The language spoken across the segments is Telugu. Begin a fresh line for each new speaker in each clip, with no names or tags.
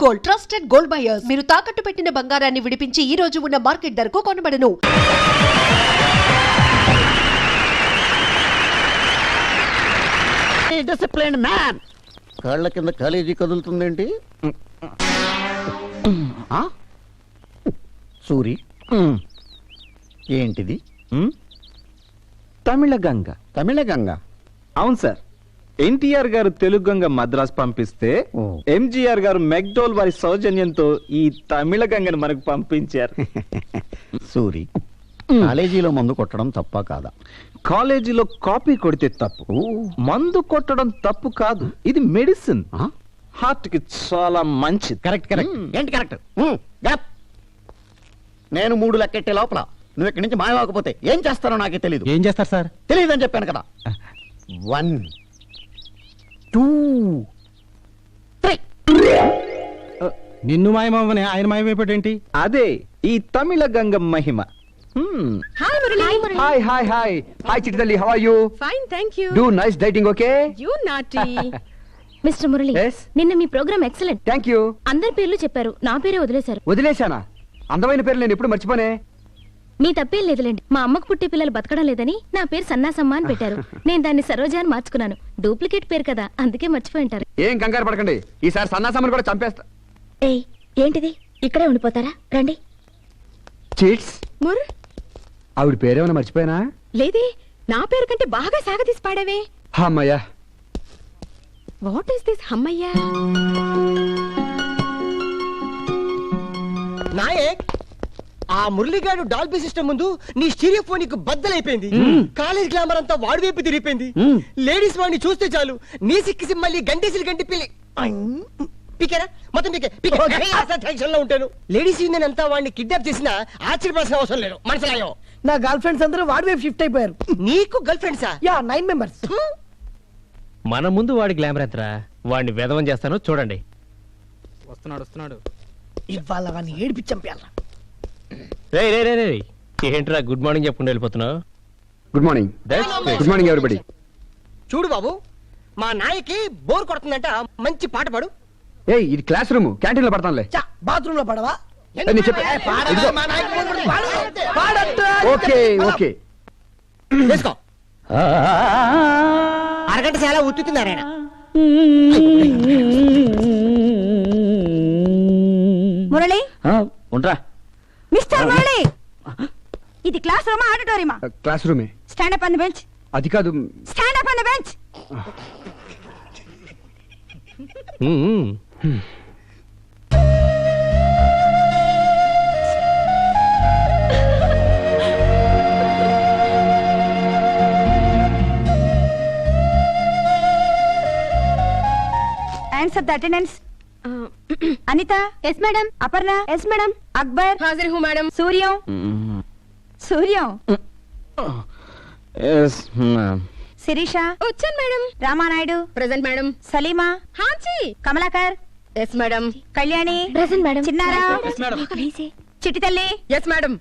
Gold, trusted gold buyers. మీరు తాకట్టు పెట్టిన బంగారాన్ని విడిపించి ఈ రోజు ఉన్న మార్కెట్ ధరకు కొనబడను.
Discipline man. కాళ్ళ కింద కాలేజీ కదులుతుందేంటి? సూరి, ఏంటిది?
తమిళ గంగ.
తమిళ గంగ?
అవును సార్. ఎన్టీఆర్ గారు తెలుగు గంగ మద్రాస్ పంపిస్తే ఎంజీఆర్ గారు మెక్డోల్ వారి సౌజన్యంతో ఈ తమిళ గంగను మనకు పంపించారు.
సూరి, కాలేజీలో మందు కొట్టడం తప్ప కాదా?
కాలేజీలో కాపీ కొడితే తప్పు, మందు కొట్టడం తప్పు కాదు. ఇది మెడిసిన్, హార్ట్ కి చాలా మంచిది.
Correct correct. ఏంటి కరెక్ట్? నేను 3 లెక్కెట్టే లోపల నువ్వు ఇక్కడి నుంచి మాయవాకపోతే ఏం చేస్తానో నాకే తెలీదు.
ఏం చేస్తారు సార్?
తెలియదని చెప్పాను కదా. 1 2 3.
నిన్ను మాయమని ఆయన మాయమైపోయేంటి?
అదే ఈ తమిళ గంగ మహిమ.
Hi Murali.
Hi hi hi hi చిట్టితల్లి, how are you?
Fine thank you.
Do nice dieting, okay?
You naughty.
Mister Murali,
Yes?
నిన్న మీ ప్రోగ్రామ్ ఎక్సలెంట్.
Thank you.
అందరి పేర్లు చెప్పారు, నా పేరే వదిలేశారు.
వదిలేశానా? అందమైన పేరు నేను ఎప్పుడు మర్చిపోనే.
మీ తప్పేం లేదులేండి. మా అమ్మకు పుట్టే పిల్లలు బతకడం లేదని నా పేరు సన్నాసమ్మ అని పెట్టారు. నేను దాన్ని సరోజ అని మార్చుకున్నాను. డూప్లికేట్ పేరు కదా, అందుకే మర్చిపోయి ఉంటారు.
ఏం కంగారు పడకండి, ఈసారి సన్నాసమ్మని కూడా చంపేస్తా.
ఏయ్, ఏంటిది? ఇక్కడే ఉండిపోతారా? రండి.
చీట్స్.
ముర్
ఆవిడ పేరేమైనా మర్చిపోయానా?
లేదే, నా పేరు కంటే బాగా సాగదీసి పాడావే.
అమ్మయ్యా.
వాట్ ఇస్ దిస్ హమ్మయ్యా?
నాయక్, ఆ మురళిగాడు డాల్బీ సిస్టమ్ ముందు నీ స్టీరియోఫోనిక్ బద్దలైపోయింది. కాలేజ్ గ్లామర్ అంతా వాడి వైపు తిరిగిపోయింది. లేడీస్ వాడిని చూస్తే చాలు నీ సిక్కిసి మళ్ళీ గంటేసి గంటి పిల్లి పికేరా మొత్తం టెన్షన్ లో ఉంటాను. లేడీస్ యూనియన్ అంతా వాడిని కిడ్నాప్ చేసినా ఆశ్చర్యపడాల్సిన అవసరం లేదు. మనసులాయో
నా గర్ల్ ఫ్రెండ్స్ అందరూ వాడి వైపు షిఫ్ట్ అయిపోయారు.
నీకు గర్ల్ ఫ్రెండ్సా?
Yeah, 9 members.
మన ముందు వాడి గ్లామర్ ఎంతరా, వాడిని వేదవం చేస్తాను చూడండి. వస్తున్నాడు.
ఇవాళ వాడిని ఏడిపించి చంపేయాలా?
రే ఏంట్రా గుడ్ మార్నింగ్ చెప్పుకుంటూ వెళ్ళిపోతున్నావు?
Good morning. Good morning everybody.
చూడు బాబు, మా నాయకి బోర్ కొడుతుందంట, మంచి పాట పాడు.
ఏయ్, ఇది క్లాస్ రూమ్, క్యాంటీన్ లో పడతానులే.
బాత్రూమ్ లో పడవా?
ఓకే ఓకే
వేసుకో. అరగంట చాలా ఉత్తుతున్నారాయన.
మురళి,
ఉంటా.
మిస్టర్ మురళి, ఇది క్లాస్ రూమా ఆడిటోరియమా?
క్లాస్ రూమే.
Stand up on the bench.
అది కాదు.
Stand up on the bench. Answer the attendance. Anita? Yes, madam. Aparna? Yes, madam. Akbar?
హాజరు హూ madam.
Suryam? Suryam?
Yes, ma'am.
Sirisha?
వచ్చాను madam.
Ramanaidu?
Present madam.
Salima?
హాంచి.
Kamalakar?
Yes madam.
Kalyani? Present, madam. Chinnara?
Yes, madam.
చిట్టి తల్లి?
Yes madam.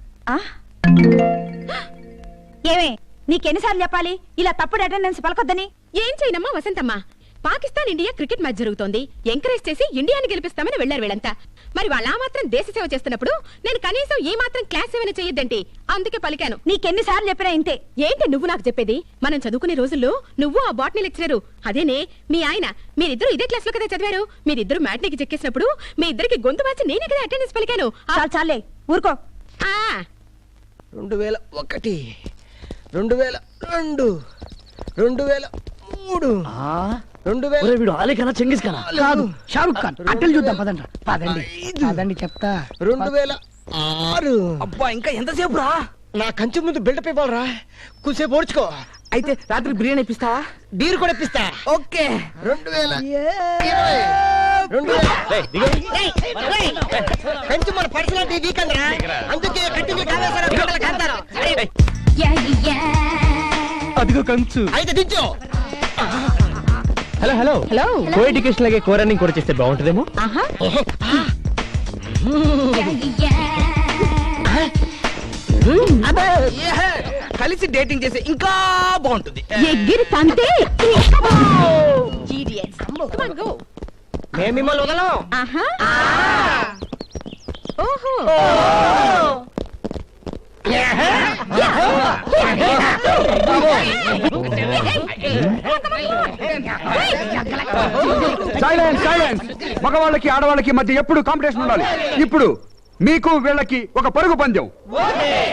ఏమే, నీకెన్నిసార్లు చెప్పాలి ఇలా తప్పుడు అటెండెన్స్ పలకొద్దని?
ఏం చేయనమ్మా Vasanthamma, Pakistan India cricket match జరుగుతోంది. ఎంకరేజ్ చేసి ఇండియాని గెలిపిస్తామని వెళ్లారు వీళ్ళంతా. మరి వాళ్ళ మాత్రం దేశ సేవ చేస్తున్నప్పుడు నేను కనీసం ఏ మాత్రం క్లాస్ సేవన చేయొద్దంటే అందుకే పలికాను.
నీకెన్నిసార్లు చెప్పినా ఇంతే.
ఏంటి నువ్వు నాకు చెప్పేది? మనం చదువుకునే రోజుల్లో నువ్వు ఆ బాటనీ లెక్చరరు, అదేనే మీ ఆయన, మీరిద్దరు ఇదే క్లాస్ లో కదా చదివారు. మీరిద్దరు మ్యాట్నీకి చెక్కేసినప్పుడు మీ ఇద్దరికి గొంతు మార్చి నేనే కదా అటెండెన్స్ పలికాను.
చాలే ఊరుకో.
2001 2002 2003 2000.
వీడు ఆలీ కన్నా చెంగిస్ కన్నా కాదు, షారుఖ్ ఖాన్. అట్టలు చూద్దాం పదండి. పదండి చెప్తా.
2006.
అబ్బా, ఇంకా ఎంతసేపు రా?
నా కంచె ముందు బిల్డప్ ఇవ్వాలరా, కొంచెంసేపు ఓడ్చుకో.
అయితే రాత్రి బిర్యానీ ఇప్పిస్తావా?
బీరు కూడా ఇప్పిస్తా.
ఓకే.
2020 కంచె మన పర్సనాలిటీ వీక్ అందరా, అందుకే కంటిన్యూ కావేశారు.
అదిగో కంచు.
అయితే దించు.
హలో కో ఎడ్యుకేషన్ లాగే కో రన్నింగ్ కూడా చేస్తే బాగుంటుందేమో.
కలిసి డేటింగ్ చేస్తే ఇంకా బాగుంటుంది.
ఎగిరి తంతే.
మేము మిమ్మల్ని వదలం.
Silence silence. మగవాళ్ళకి ఆడవాళ్ళకి మధ్య ఎప్పుడు కాంపిటీషన్ ఉండాలి. ఇప్పుడు మీకు వీళ్ళకి ఒక పరుగు పందెం.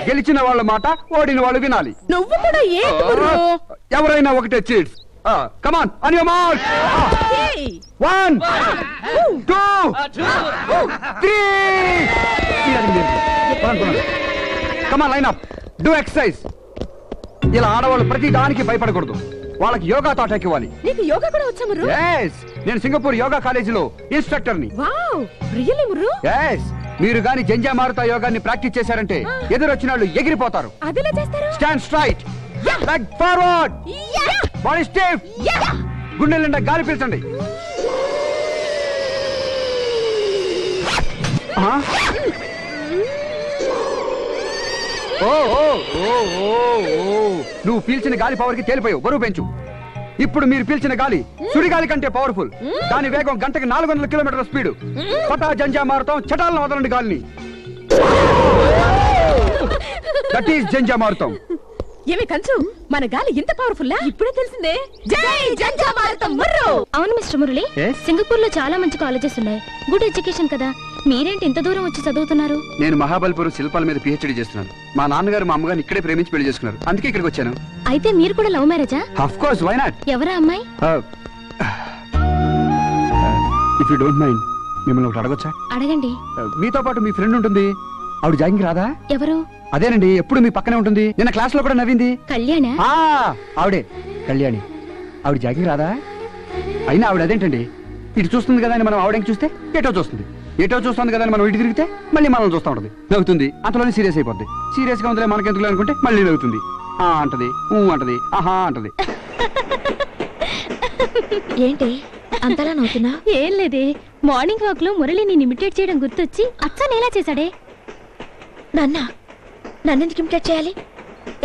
గెలిచిన వాళ్ళ మాట ఓడిన వాళ్ళు వినాలి.
నువ్వు కూడా
ఎవరైనా ఒకటే cheats. Come on on your mark. 1 2 3. Come on line up. Do exercise. ఇలా ఆడవాళ్ళు ప్రతి దానికి భయపడకూడదు. వాళ్ళకి యోగా తాటాకి ఇవ్వాలి.
నీకు యోగా కూడా వచ్చా ముర్రు?
yes నేను సింగపూర్ యోగా కాలేజీలో ఇన్స్ట్రక్టర్ ని.
Wow really ముర్రు?
yes మీరు గాని జంజా మారుతా యోగాన్ని ప్రాక్టీస్ చేశారంటే ఎదురొచ్చిన వాళ్ళు ఎగిరిపోతారు.
అదెలా చేస్తారు?
Stand straight, leg forward, body stiff, గుండె నిండా గాలి పీల్చండి. నువ్వు పీల్చిన గాలి పవర్ కి తేలిపోయావు. బరువు పెంచు. ఇప్పుడు మీరు పీల్చిన గాలి సుడిగాలి కంటే పవర్ఫుల్. దాని వేగం గంటకి 400 కిలోమీటర్ల స్పీడ్. పటా జంజా మారుతాం, చటాలను వదలండి గాలిని. దట్ ఈస్ జంజా మారుతాం.
ఏమి కంచు, మన గాలి ఇంత పవర్ఫుల్ ఇప్పుడే తెలిసిందే. జై జంజా మారుతాం ముర్రు.
అవును మిస్టర్ మురళి, సింగపూర్ లో చాలా మంచి కాలేజెస్ ఉన్నాయి. గుడ్ ఎడ్యుకేషన్ కదా. మీరేంటి ఇంత దూరం వచ్చి చదువుతున్నారు?
నేను మహాబలిపురం శిల్పాల మీద పిహెచ్డి చేస్తున్నాను. మా నాన్నగారు మా అమ్మగారిని ఇక్కడే ప్రేమించి పెళ్లి చేసుకున్నారు. అందుకే ఇక్కడికి వచ్చాను.
అయితే మీరు కూడా లవ్ మ్యారేజా?
Of course, why not?
ఎవరా అమ్మాయి?
ఇఫ్ యూ డోంట్ మైండ్ మిమ్మల్ని ఒకటి అడగొచ్చా?
అడగండి.
మీతో పాటు మీ ఫ్రెండ్ ఉంటుంది, ఆవిడ జాగింగ్ రాదా?
ఎవరు?
అదేనండి, ఎప్పుడు మీ పక్కనే ఉంటుంది. నిన్న క్లాస్ లో కూడా నవ్వింది.
కళ్యాణ?
ఆవిడే కళ్యాణి. ఆవిడ జాగింగ్ రాదా? అయినా ఆవిడ అదేంటండి, ఇటు చూస్తుంది కదా అని మనం ఆవిడకి చూస్తే ఎటో చూస్తుంది, ఎటో చూస్తుంది కదా అని మనం ఇటు తిరిగితే మళ్ళీ మనల్ని చూస్తూ ఉంటుంది, నవ్వుతుంది. అంతలోనే సీరియస్ అయిపోద్ది. సీరియస్ గా ఉందిలే మనకెందుకు అనుకుంటే మళ్ళీ నవ్వుతుంది. అంటది, అంటది, ఆహా అంటది.
ఏంటి అంతలా నవ్వుతున్నా? ఏం లేదే, మార్నింగ్ వాక్ లో మురళిని ఇమిటేట్ చేయడం గుర్తొచ్చి అచ్చా ఎలా చేశాడే. నన్నెందుకు ఇమిటేట్ చేయాలి?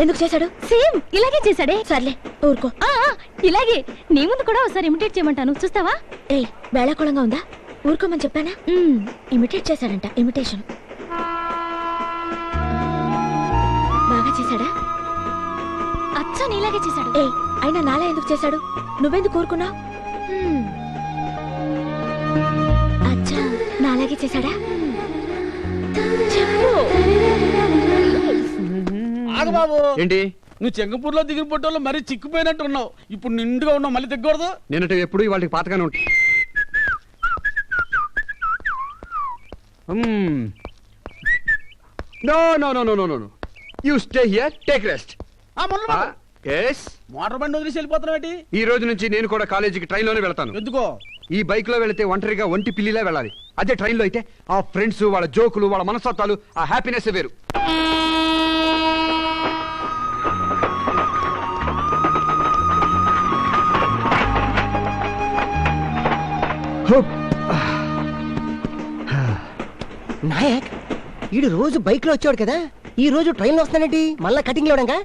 ఎందుకు చేశాడు? సేమ్ ఇలాగే చేశాడే. సర్లే ఊరుకో. ఇలాగే నీ ముందు కూడా ఒకసారి ఇమిటేట్ చేయమంటాను, చూస్తావా? ఏ వేళాకోళంగా ఉందా? ఊరుకోమని చెప్పానా? ఇమిటేట్ చేశాడంట. ఇమిటేషన్ బాగా చేశాడా? అచ్చా నీలాగే చేశాడు. ఏ అయినా నాలా ఎందుకు చేశాడు? నువ్వెందుకు ఊరుకున్నావు? అచ్చా నాలాగే చేశాడా? చెప్పు.
బాబు
ఏంటి
నువ్వు సింగపూర్ లో దిగిన పొట్టలో మరీ చిక్కుపోయినట్టు ఉన్నావు. ఇప్పుడు నిండుగా ఉన్నావు, మళ్ళీ దిగకూడదు.
నేనంటే ఎప్పుడు వాళ్ళకి పాతగానే ఉంటాయి. No no no no no no you stay here, take rest.
Motor బండి వదిలేసి వెళ్ళిపోతున్నావు.
ఈ రోజు నుంచి నేను కూడా కాలేజీకి ట్రైన్ లోనే వెళ్తాను.
ఎందుకో?
ఈ బైక్ లో వెళితే ఒంటరిగా ఒంటి పిల్లిలా వెళ్ళాలి. అదే ట్రైన్ లో అయితే ఆ ఫ్రెండ్స్, వాళ్ళ జోకులు, వాళ్ళ మనస్తత్వాలు, ఆ హ్యాపీనెస్ వేరు.
నాయక్ ఈడు రోజు బైక్ లో వచ్చాడు కదా, ఈ రోజు ట్రైన్ లో వస్తానండి. మళ్ళా కటింగ్ లేవడంగా.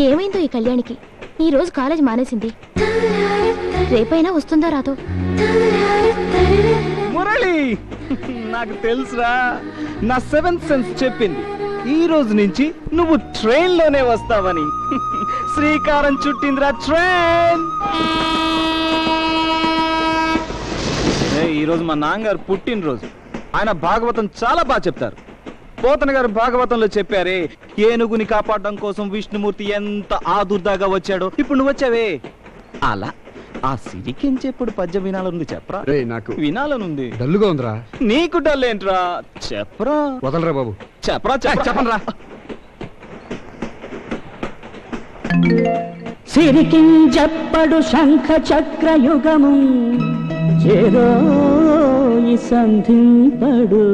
ఏమైందో ఈ కళ్యాణికి? ఈ రోజు కాలేజ్ మానేసింది. రేపైనా వస్తుందో రాదో?
మురళి, నాకు తెలుసురా, నా 7th సెన్స్ చెప్పింది ఈ రోజు నుంచి నువ్వు ట్రైన్ లోనే వస్తావని. శ్రీకారం చుట్టిందిరా ట్రైన్. ఈ రోజు మా నాన్నగారు పుట్టినరోజు. ఆయన భాగవతం చాలా బాగా చెప్తారు. పోతన గారు భాగవతంలో చెప్పారే, ఏనుగుని కాపాడడం కోసం విష్ణుమూర్తి ఎంత ఆదుర్దాగా వచ్చాడో. ఇప్పుడు నువ్వు వచ్చావే, అలా ఆ సిరికించెప్పుడు పద్యం వినాలనుంది. చెప్పరా?
నాకు
వినాలనుంది.
డల్లుగా ఉందిరా.
నీకు డల్ ఏంట్రా? చెప్పరా.
వదలరా బాబు.
చెప్పరా
చెప్పరా.
సిరికించెప్పుడు శంఖ చక్రయుగము చేదో సంధింపడు.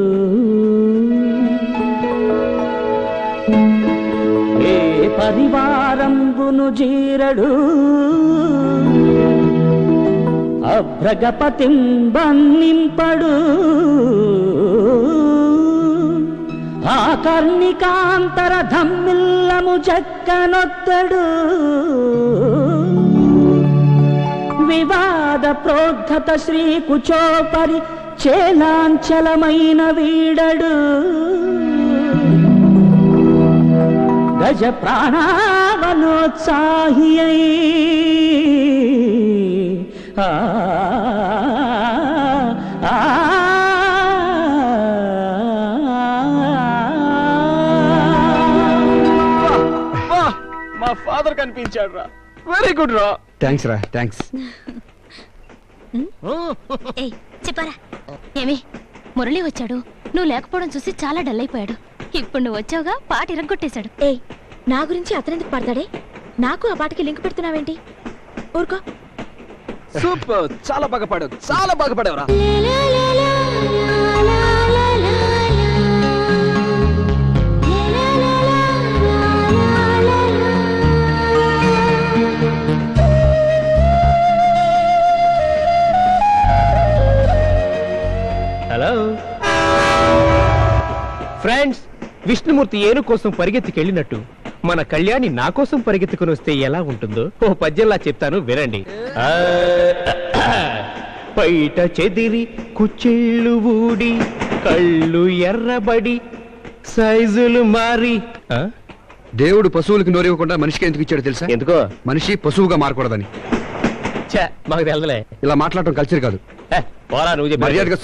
ఏ పరివారంబును జీరడు అభ్రగపతిం బంధింపడు. ఆకర్ణికాంతర ధమ్మిల్లము చెక్కనొత్తడు.
వివాద ప్రోద్ధత శ్రీకుచోపరి చేలాంచలమైన వీడడు గజ ప్రాణావనోత్సాహి
మా ఫాదర్ కనిపించాడు రా. వెరీ గుడ్ రా.
థ్యాంక్స్ రా, థ్యాంక్స్.
ఏయ్ చెప్పారా ఏమి మురళి వచ్చాడు, నువ్వు లేకపోవడం చూసి చాలా డల్ అయిపోయాడు. ఇప్పుడు నువ్వు వచ్చావుగా పాట ఇరగొట్టేశాడు. ఏయ్ నా గురించి అతనెందుకు పడతాడే? నాకు ఆ పాటకి లింక్ పెడుతున్నావేంటి? ఊరుకో.
సూపర్, చాలా బాగా పాడావు, చాలా బాగా పాడావురా.
హలో ఫ్రెండ్స్, విష్ణుమూర్తి ఏను కోసం పరిగెత్తికెళ్ళినట్టు మన కళ్యాణి నా కోసం పరిగెత్తుకుని వస్తే ఎలా ఉంటుందో ఓ పద్యంలా చెప్తాను వినండి. బయట చెదిరి కుచ్చిళ్ళు ఊడి కళ్ళు ఎర్రబడి సైజులు మారి.
దేవుడు పశువులకు నోరివ్వకుండా మనిషికి ఎందుకు ఇచ్చాడు తెలుసా?
ఎందుకో?
మనిషి పశువుగా మారకూడదని.
మాకు తెలదలే,
ఇలా మాట్లాడటం కల్చర్ కాదు.
పోరా నువ్వు చెప్పి
మర్యాదగా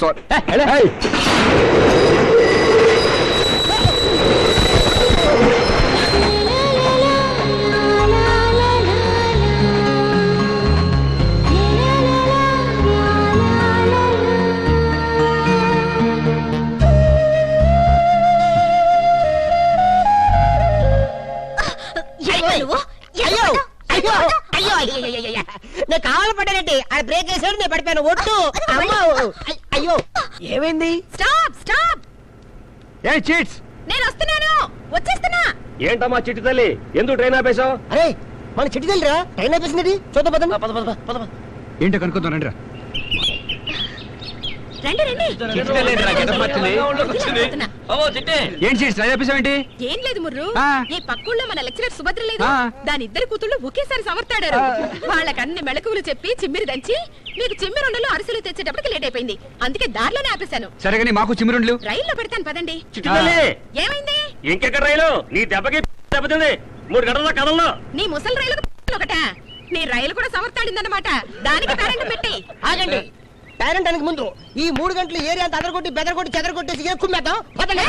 నేను కావాలి పడ్డానంటే ఆడ బ్రేక్ వేసాడు, నేను పడిపోయాను. ఒట్టు అమ్మా. అయ్యో ఏమైంది?
స్టాప్ స్టాప్,
ఏ చీట్స్,
నేను వస్తున్నాను, వచ్చేస్తున్నా.
ఏంటమ్మా చిట్టి తల్లి, ఎందుకు ట్రైన్ ఆపేశావు?
అరే మన చిట్టి తల్లిరా, ట్రైన్ ఆపేసింది. చూద్దాం పదండి.
ఏంటో కనుక్కుందాం రండి రా.
రండి రండి.
ఏం చీట్స్ ఆపేసావేంటి?
ఏం లేదు ముర్రు, ఈ పక్కూళ్ళో మన లెక్చరర్ సుభద్ర లేదు, దాని ఇద్దరు కూతుళ్ళు ఒకేసారి సమర్తాడారు. వాళ్ళకి అన్ని మెళకువలు చెప్పి చిమ్మిరి దంచి మీకు చిమ్మిరుండలు అరిసెలు తెచ్చేటప్పటికి లేట్ అయిపోయింది. అందుకే దారిలోనే ఆపేశాను.
సరేగాని మాకు చిమ్మిరుండ్లు
రైల్లో పెడతాను పదండి. ఏమైంది?
ఇంకెక్కడ రైలు? నీ దెబ్బకి దెబ్బతింది. 3 గంటల కదల్లో
నీ ముసలి రైలు ఒకట, నీ రైలు కూడా సమర్తాడిందన్నమాట. దానికి పేరెంట్ పెట్టి
ఆగండి. పేరెంట్ అనక ముందు ఈ 3 గంటలు ఏరియా అంతా అదరగొట్టి బెదరగొట్టి చెదరగొట్టేసి కుమ్మేద్దాం. పదండి.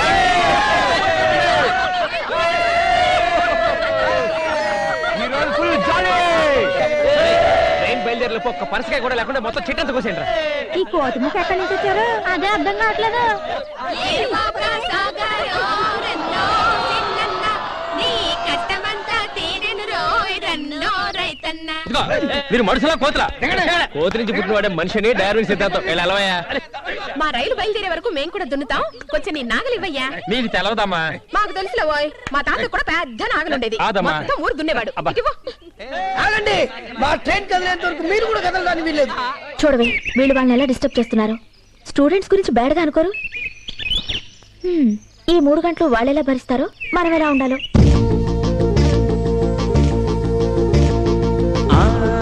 ట్రైన్ బయలుదేరలేపు ఒక్క పరసకాయ కూడా లేకుండా మొత్తం చిట్టంత కోసేంట్రా.
ఈ కోతిముఖ ఎక్కడి నుంచి వచ్చారు? అదే అర్థం కావట్లేదు.
మీరు మనుషులా కోతులా? కోతి నుంచి పుట్టినవాడే మనిషిని డైరెక్ట్ సిద్ధాంతం. వెళ్ళవయ్యా.
మా రైలు బయలుదేరే వరకు మేము కూడా దున్నుతాం. కొంచెం నీ నాగలి ఇవ్వయ్యా.
నీకు తెలవదమ్మా.
మాకు తెలుసులే ఓయ్, మా తాత కూడా పెద్ద నాగలి ఉండేది, మొత్తం ఊరు దున్నేవాడు.
ఆగండి, మా ట్రైన్ కదిలేంత వరకు మీరు కూడా కదలడానికి వీల్లేదు.
చూడవే, వీళ్ళు వాళ్ళని ఎలా డిస్టర్బ్ చేస్తున్నారు. స్టూడెంట్స్ గురించి బ్యాడ్గా అనుకోరు. ఈ 3 గంటలు వాళ్ళెలా భరిస్తారో మనం ఎలా ఉండాలో.